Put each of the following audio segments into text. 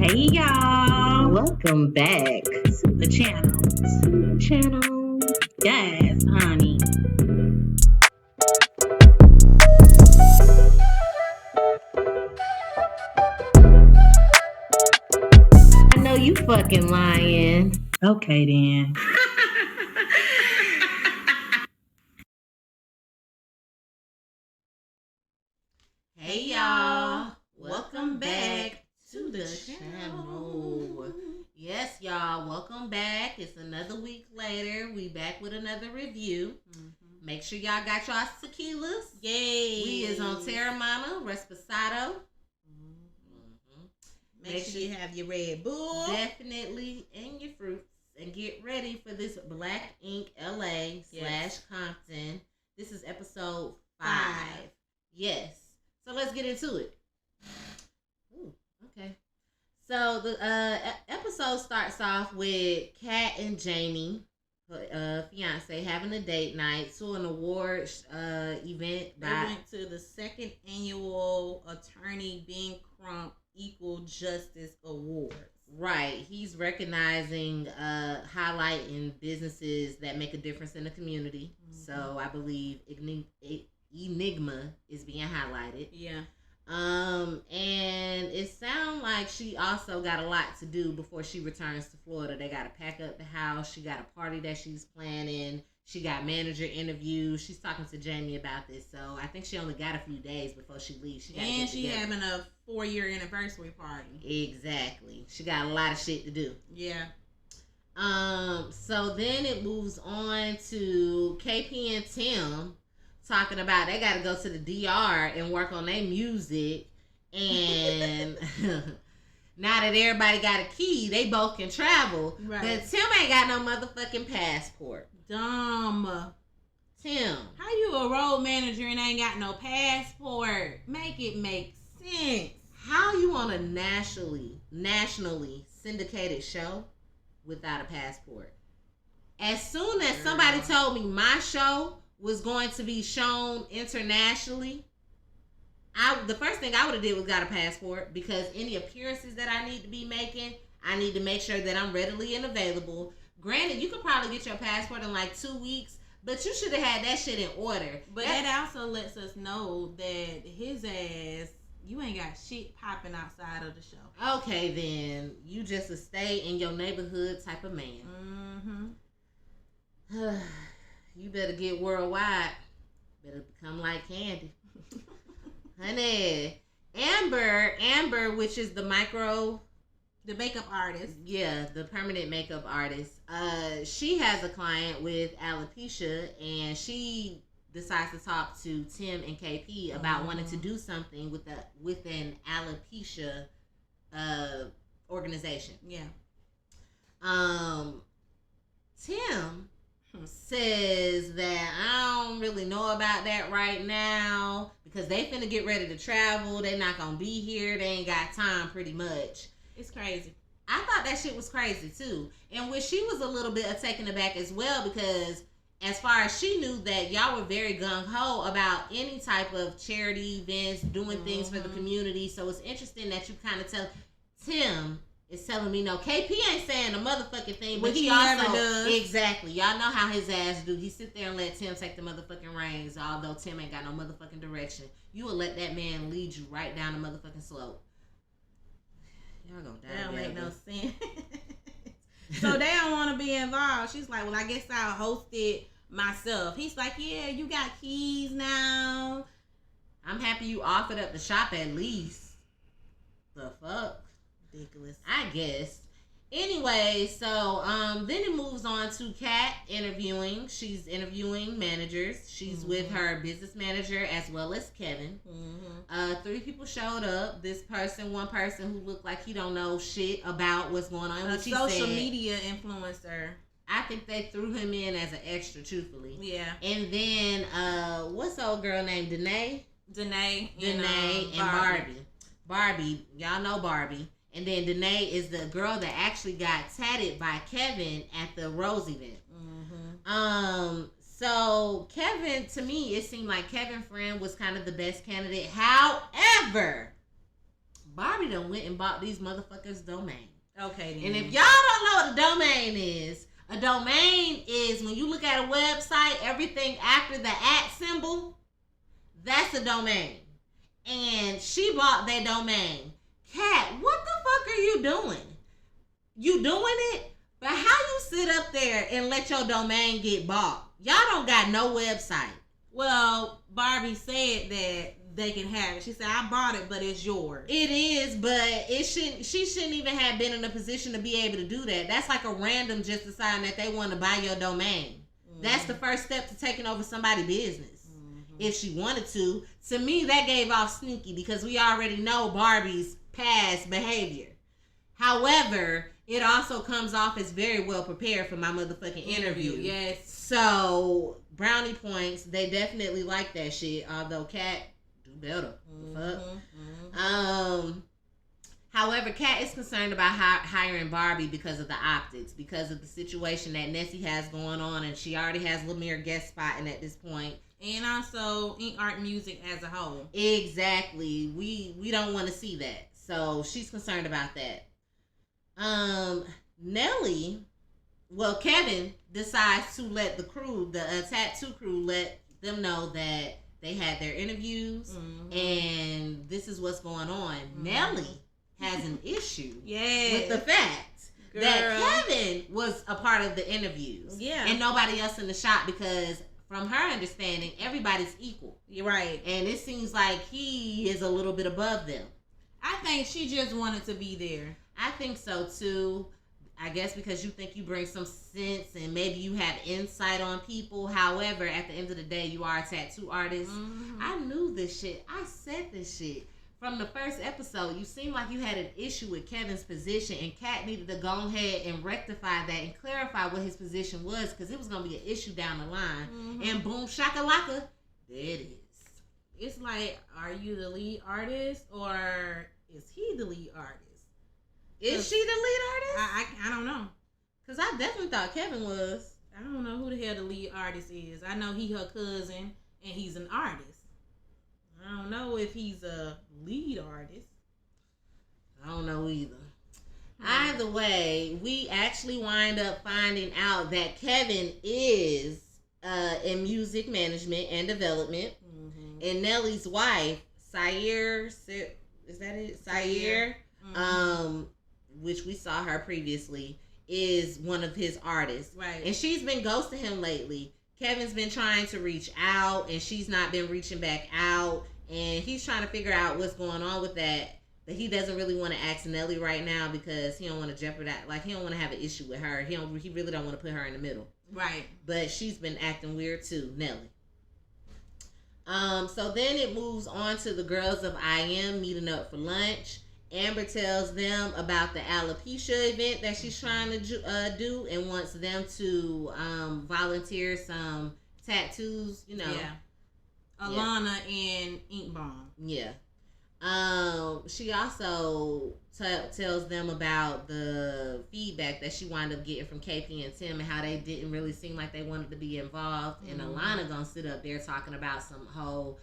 Hey y'all, Welcome back to the channel. Yes, honey. I know you fucking lying. Okay then. Hey y'all, welcome back to the channel. Yes, y'all, welcome back. It's another week later. We back with another review. Make sure y'all got y'all tequilas. Yay. We is on Terramana, Resposado. Make sure you have your Red Bull. Definitely, and your fruits. And get ready for this Black Ink LA / Compton. This is episode 5. Yes. So let's get into it. Ooh, okay. So the episode starts off with Kat and Jamie, her fiance, having a date night to an awards event. They went to the 2nd annual Attorney Being Crump Equal Justice Awards. Right. He's recognizing, highlighting businesses that make a difference in the community. So I believe Enigma is being highlighted. Yeah. And it sounds like she also got a lot to do before she returns to Florida. They got to pack up the house. She got a party that she's planning. She got manager interviews. She's talking to Jamie about this. So I think she only got a few days before she leaves. She having a 4-year anniversary party. Exactly. She got a lot of shit to do. Yeah. So then it moves on to KP and Tim talking about they got to go to the DR and work on their music. And now that everybody got a key, they both can travel. Right. But Tim ain't got no motherfucking passport. Dumb. Tim. How you a road manager and ain't got no passport? Make it make sense. How you on a nationally syndicated show without a passport? As soon as somebody told me my show was going to be shown internationally, the first thing I would have did was got a passport, because any appearances that I need to be making, I need to make sure that I'm readily and available. Granted, you could probably get your passport in like 2 weeks, but you should have had that shit in order. But that also lets us know that his ass, you ain't got shit popping outside of the show. Okay, then you just a stay in your neighborhood type of man. You better get worldwide. Better become like Candy. Honey, Amber, which is the makeup artist. Yeah, the permanent makeup artist. She has a client with alopecia, and she decides to talk to Tim and KP about wanting to do something with an alopecia organization. Yeah. Tim says that I don't really know about that right now, because they finna get ready to travel. They not gonna be here. They ain't got time, pretty much. It's crazy. I thought that shit was crazy too. And when she was a little bit taken aback as well, because as far as she knew that y'all were very gung-ho about any type of charity events, doing things for the community. So it's interesting that you kind of tell Tim is telling me no. KP ain't saying a motherfucking thing, but he also never does. Exactly. Y'all know how his ass do. He sit there and let Tim take the motherfucking reins, although Tim ain't got no motherfucking direction. You will let that man lead you right down the motherfucking slope. Y'all gonna die. That don't make no sense. So they don't want to be involved. She's like, well, I guess I'll host it myself. He's like, yeah, you got keys now. I'm happy you offered up the shop at least. The fuck? Ridiculous. I guess. Anyway, so then it moves on to Kat interviewing. She's interviewing managers. She's with her business manager as well as Kevin. 3 people showed up. One person who looked like he don't know shit about what's going on. A social media influencer. I think they threw him in as an extra, truthfully. Yeah. And then what's the old girl named Danae and Barbie. Barbie, y'all know Barbie. And then Danae is the girl that actually got tatted by Kevin at the Rose event. So Kevin, to me, it seemed like Kevin Friend was kind of the best candidate. However, Barbie done went and bought these motherfuckers domain. Okay, then. And if y'all don't know what a domain is when you look at a website, everything after the @ symbol, that's a domain. And she bought that domain. Cat, what the fuck are you doing? You doing it? But how you sit up there and let your domain get bought? Y'all don't got no website. Well, Barbie said that they can have it. She said, I bought it, but it's yours. It is, but she shouldn't even have been in a position to be able to do that. That's like a random just deciding that they want to buy your domain. Mm-hmm. That's the first step to taking over somebody's business. Mm-hmm. If she wanted to. To me, that gave off sneaky because we already know Barbie's past behavior. However, it also comes off as very well prepared for my motherfucking interview. Yes. So, brownie points, they definitely like that shit. Although Kat do better. However, Kat is concerned about hiring Barbie because of the optics, because of the situation that Nessie has going on, and she already has Lemire guest spotting at this point. And also Ink Art Music as a whole. Exactly. We don't want to see that. So she's concerned about that. Nelly, well, Kevin decides to let the crew, the tattoo crew, let them know that they had their interviews and this is what's going on. Nelly has an issue with the fact that Kevin was a part of the interviews and nobody else in the shop, because from her understanding, everybody's equal. You're right. And it seems like he is a little bit above them. I think she just wanted to be there. I think so too. I guess because you think you bring some sense and maybe you have insight on people. However, at the end of the day, you are a tattoo artist. I knew this shit. I said this shit. From the first episode, you seemed like you had an issue with Kevin's position, and Kat needed to go ahead and rectify that and clarify what his position was, because it was going to be an issue down the line. And boom, shakalaka, there it is. It's like, are you the lead artist or is he the lead artist? Is she the lead artist? I don't know. Because I definitely thought Kevin was. I don't know who the hell the lead artist is. I know he her cousin and he's an artist. I don't know if he's a lead artist. I don't know either. Either way, we actually wind up finding out that Kevin is in music management and development. And Nelly's wife, Sayer, is that it? Sayer, which we saw her previously, is one of his artists. Right. And she's been ghosting him lately. Kevin's been trying to reach out, and she's not been reaching back out. And he's trying to figure out what's going on with that. But he doesn't really want to ask Nelly right now because he don't want to jeopardize. Like, he don't want to have an issue with her. He really don't want to put her in the middle. Right. But she's been acting weird too, Nelly. So then it moves on to the girls of I Am meeting up for lunch. Amber tells them about the alopecia event that she's trying to do and wants them to volunteer some tattoos, you know. Yeah. Alana and Ink Bomb. Yeah. She also tells them about the feedback that she wound up getting from KP and Tim and how they didn't really seem like they wanted to be involved. And Alana gonna sit up there talking about some whole,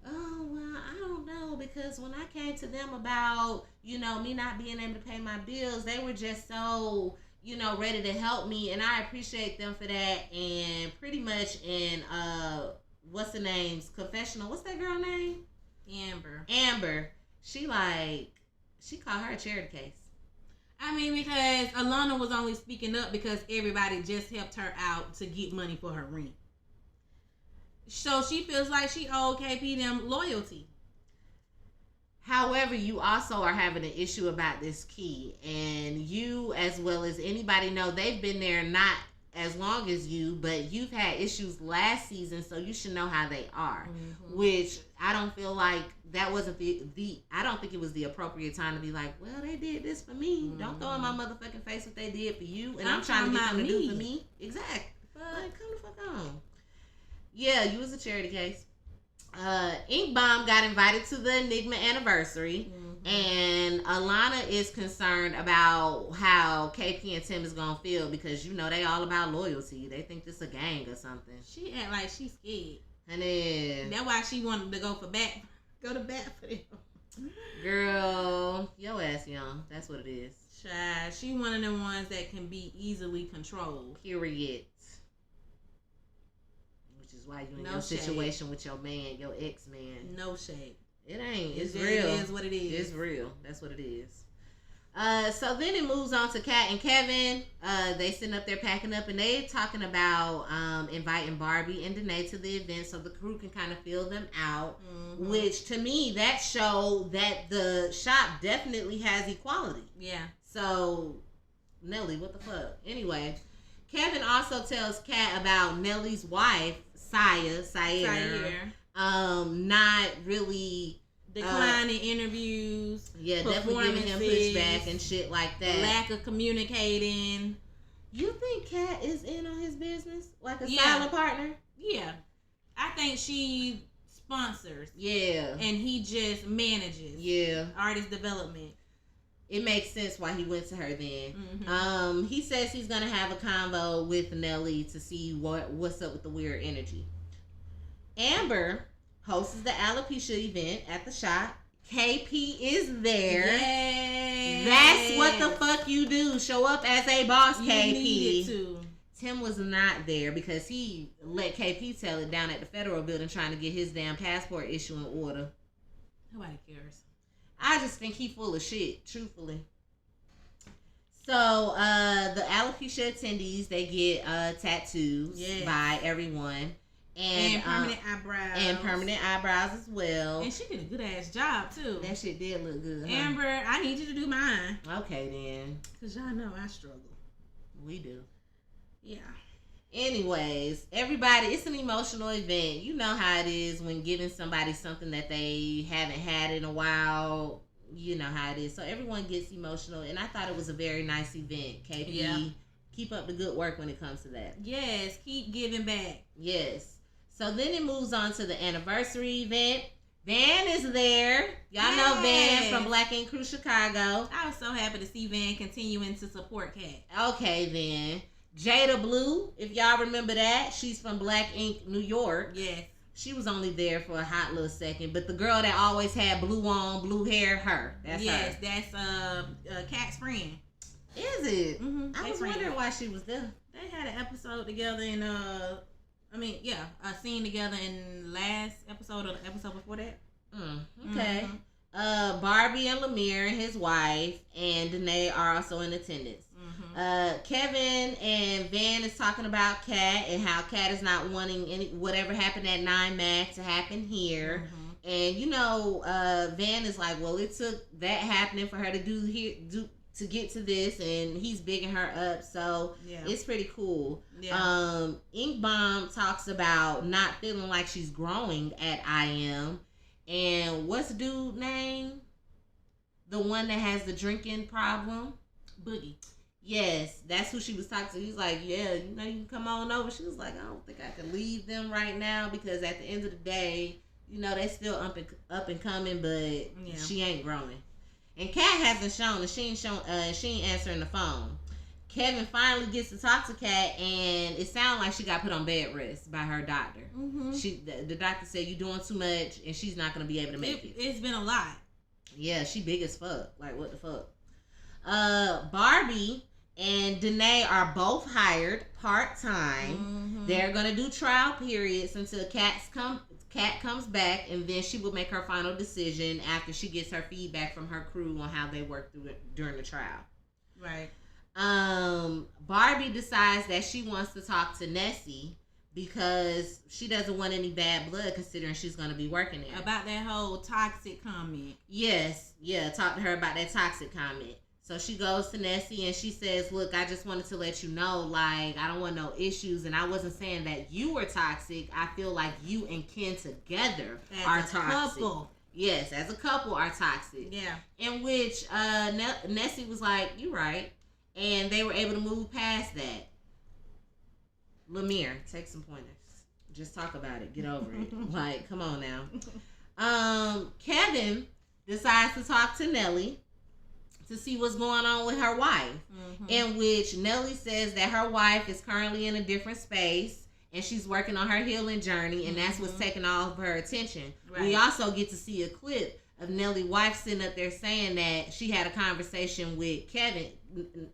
oh, well, I don't know, because when I came to them about, you know, me not being able to pay my bills, they were just so, you know, ready to help me, and I appreciate them for that. And pretty much in, what's the name's confessional, what's that girl name? Amber. She called her a charity case. I mean, because Alana was only speaking up because everybody just helped her out to get money for her rent. So she feels like she owed KP them loyalty. However, you also are having an issue about this key. And you, as well as anybody, know they've been there not as long as you, but you've had issues last season, so you should know how they are. Which I don't feel like that wasn't I don't think it was the appropriate time to be like, well, they did this for me. Don't throw in my motherfucking face what they did for you, and I'm trying to get them to do for me. Exactly. Like, come the fuck on. Yeah, you was a charity case. Ink Bomb got invited to the Enigma anniversary, and Alana is concerned about how KP and Tim is gonna feel because, you know, they all about loyalty. They think this a gang or something. She act like she's scared. And then that's why she wanted to go to bat for them. Girl, your ass young. That's what it is. Child, she one of them ones that can be easily controlled. Period. Which is why you in your situation with your man, your ex-man. No shade. It ain't. It's real. It is what it is. It's real. That's what it is. So then it moves on to Kat and Kevin. They sitting up there packing up, and they talking about inviting Barbie and Danae to the event so the crew can kind of fill them out. Mm-hmm. Which to me, that showed that the shop definitely has equality. Yeah. So Nelly, what the fuck? Anyway, Kevin also tells Kat about Nelly's wife, Sayer. Not really declining interviews. Yeah, definitely giving him pushback and shit like that. Lack of communicating. You think Kat is in on his business? Like a silent partner? Yeah. I think she sponsors. Yeah. And he just manages. Yeah. Artist development. It makes sense why he went to her then. Mm-hmm. He says he's gonna have a convo with Nelly to see what's up with the weird energy. Amber hosts the alopecia event at the shop. KP is there. Yay. That's what the fuck you do. Show up as a boss, you KP. Needed to. Tim was not there because he let KP tell it down at the federal building trying to get his damn passport issue in order. Nobody cares. I just think he full of shit, truthfully. So, the alopecia attendees, they get tattoos by everyone. And permanent eyebrows. And permanent eyebrows as well. And she did a good ass job, too. That shit did look good, huh? Amber, I need you to do mine. Okay, then. Because y'all know I struggle. We do. Yeah. Anyways, everybody, it's an emotional event. You know how it is when giving somebody something that they haven't had in a while. You know how it is. So everyone gets emotional. And I thought it was a very nice event. KP, yeah. Keep up the good work when it comes to that. Yes, keep giving back. Yes. So then it moves on to the anniversary event. Van is there. Y'all know Van from BlackInkCrewla Chicago. I was so happy to see Van continuing to support Kat. Okay, then. Jada Blue, if y'all remember that, she's from Black Ink, New York. Yes. She was only there for a hot little second, but the girl that always had blue on, blue hair, her. That's her. Yes, that's Kat's friend. Is it? Mm-hmm. I was wondering why she was there. They had an episode together in a scene together in last episode or the episode before that. Okay. Mm-hmm. Barbie and Lemire and his wife and Danae are also in attendance. Kevin and Van is talking about Kat and how Kat is not wanting whatever happened at 9 Mac to happen here. And Van is like, well, it took that happening for her to to get to this, and he's bigging her up, so it's pretty cool. Ink Bomb talks about not feeling like she's growing at IM. And what's the dude name? The one that has the drinking problem? Boogie. Yes, that's who she was talking to. He's like, yeah, you can come on over. She was like, I don't think I can leave them right now because at the end of the day, they still up and coming, but she ain't growing. And Kat hasn't shown, and she ain't answering the phone. Kevin finally gets to talk to Kat, and it sounds like she got put on bed rest by her doctor. The doctor said, you're doing too much, and she's not going to be able to make it. It's been a lot. Yeah, she big as fuck. Like, what the fuck? Barbie and Danae are both hired part-time. They're going to do trial periods until Kat comes back, and then she will make her final decision after she gets her feedback from her crew on how they work through it during the trial. Right. Barbie decides that she wants to talk to Nessie because she doesn't want any bad blood considering she's going to be working there. About that whole toxic comment. Yes. Yeah, talk to her about that toxic comment. So she goes to Nessie and she says, look, I just wanted to let you know, like, I don't want no issues. And I wasn't saying that you were toxic. I feel like you and Ken together are toxic. Couple. Yes, as a couple are toxic. Yeah. In which Nessie was like, you right. And they were able to move past that. Lemire, take some pointers. Just talk about it. Get over it. Like, come on now. Kevin decides to talk to Nelly to see what's going on with her wife. In which Nelly says that her wife is currently in a different space and she's working on her healing journey, and that's what's taking all of her attention. Right. We also get to see a clip of Nelly's wife sitting up there saying that she had a conversation with Kevin.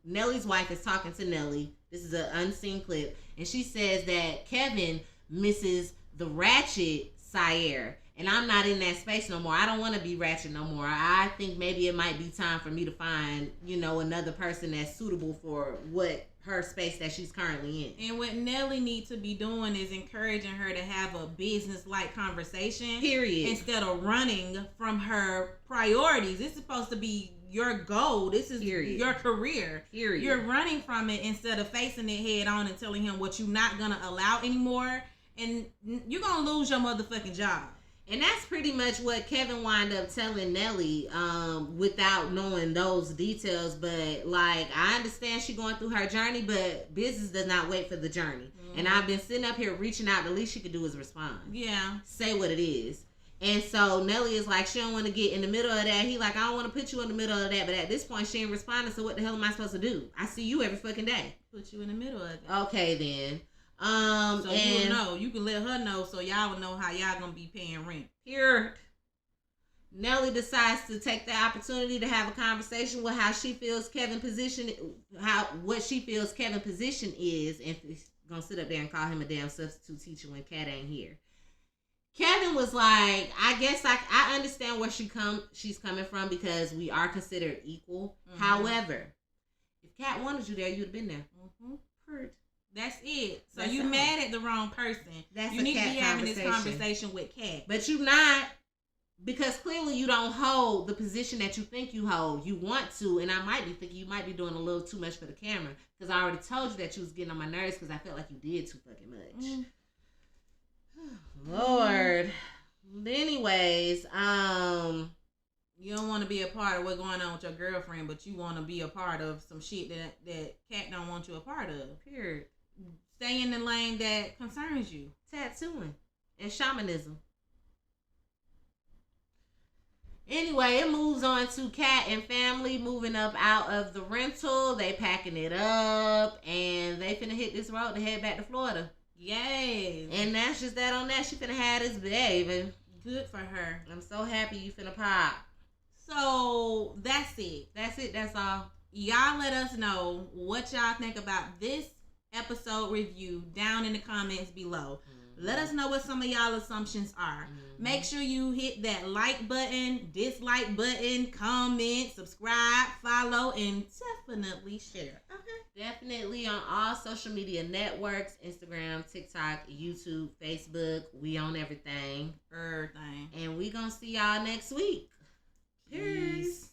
Nelly's wife is talking to Nelly. This is an unseen clip. And she says that Kevin misses the ratchet sire. And I'm not in that space no more. I don't want to be ratchet no more. I think maybe it might be time for me to find, another person that's suitable for what her space that she's currently in. And what Nelly needs to be doing is encouraging her to have a business-like conversation. Period. Instead of running from her priorities. It's supposed to be your goal. This is your career. Period. You're running from it instead of facing it head on and telling him what you're not going to allow anymore. And you're going to lose your motherfucking job. And that's pretty much what Kevin wound up telling Nelly, without knowing those details. But, I understand she going through her journey, but business does not wait for the journey. Mm-hmm. And I've been sitting up here reaching out. The least she could do is respond. Yeah. Say what it is. And so Nelly is like, she don't want to get in the middle of that. He like, I don't want to put you in the middle of that. But at this point, she ain't responding. So what the hell am I supposed to do? I see you every fucking day. Put you in the middle of it. Okay, then. So you'll know. You can let her know so y'all will know how y'all gonna be paying rent. Here, Nelly decides to take the opportunity to have a conversation with how she feels Kevin's position, what she feels Kevin's position is, and she's gonna sit up there and call him a damn substitute teacher when Kat ain't here. Kevin was like, I guess I understand where she's coming from because we are considered equal. Mm-hmm. However, if Kat wanted you there, you'd have been there. Mm-hmm. Heard. That's it. So you mad at the wrong person. You need to be having this conversation with Kat. But you not, because clearly you don't hold the position that you think you hold. You want to, and I might be thinking you might be doing a little too much for the camera. Because I already told you that you was getting on my nerves because I felt like you did too fucking much. Mm. Lord. Anyways, you don't want to be a part of what's going on with your girlfriend, but you want to be a part of some shit that Kat don't want you a part of. Period. Stay in the lane that concerns you. Tattooing and shamanism. Anyway, it moves on to Kat and family moving up out of the rental. They packing it up and they finna hit this road to head back to Florida. Yay. And that's just that on that. She finna have this baby. Good for her. I'm so happy you finna pop. So that's it. That's all. Y'all let us know what y'all think about this episode review down in the comments below. Mm-hmm. Let us know what some of y'all assumptions are. Mm-hmm. Make sure you hit that like button, dislike button, comment, subscribe, follow, and definitely share. Okay. Definitely on all social media networks, Instagram, TikTok, YouTube, Facebook. We on everything. Everything. And we gonna see y'all next week. Peace.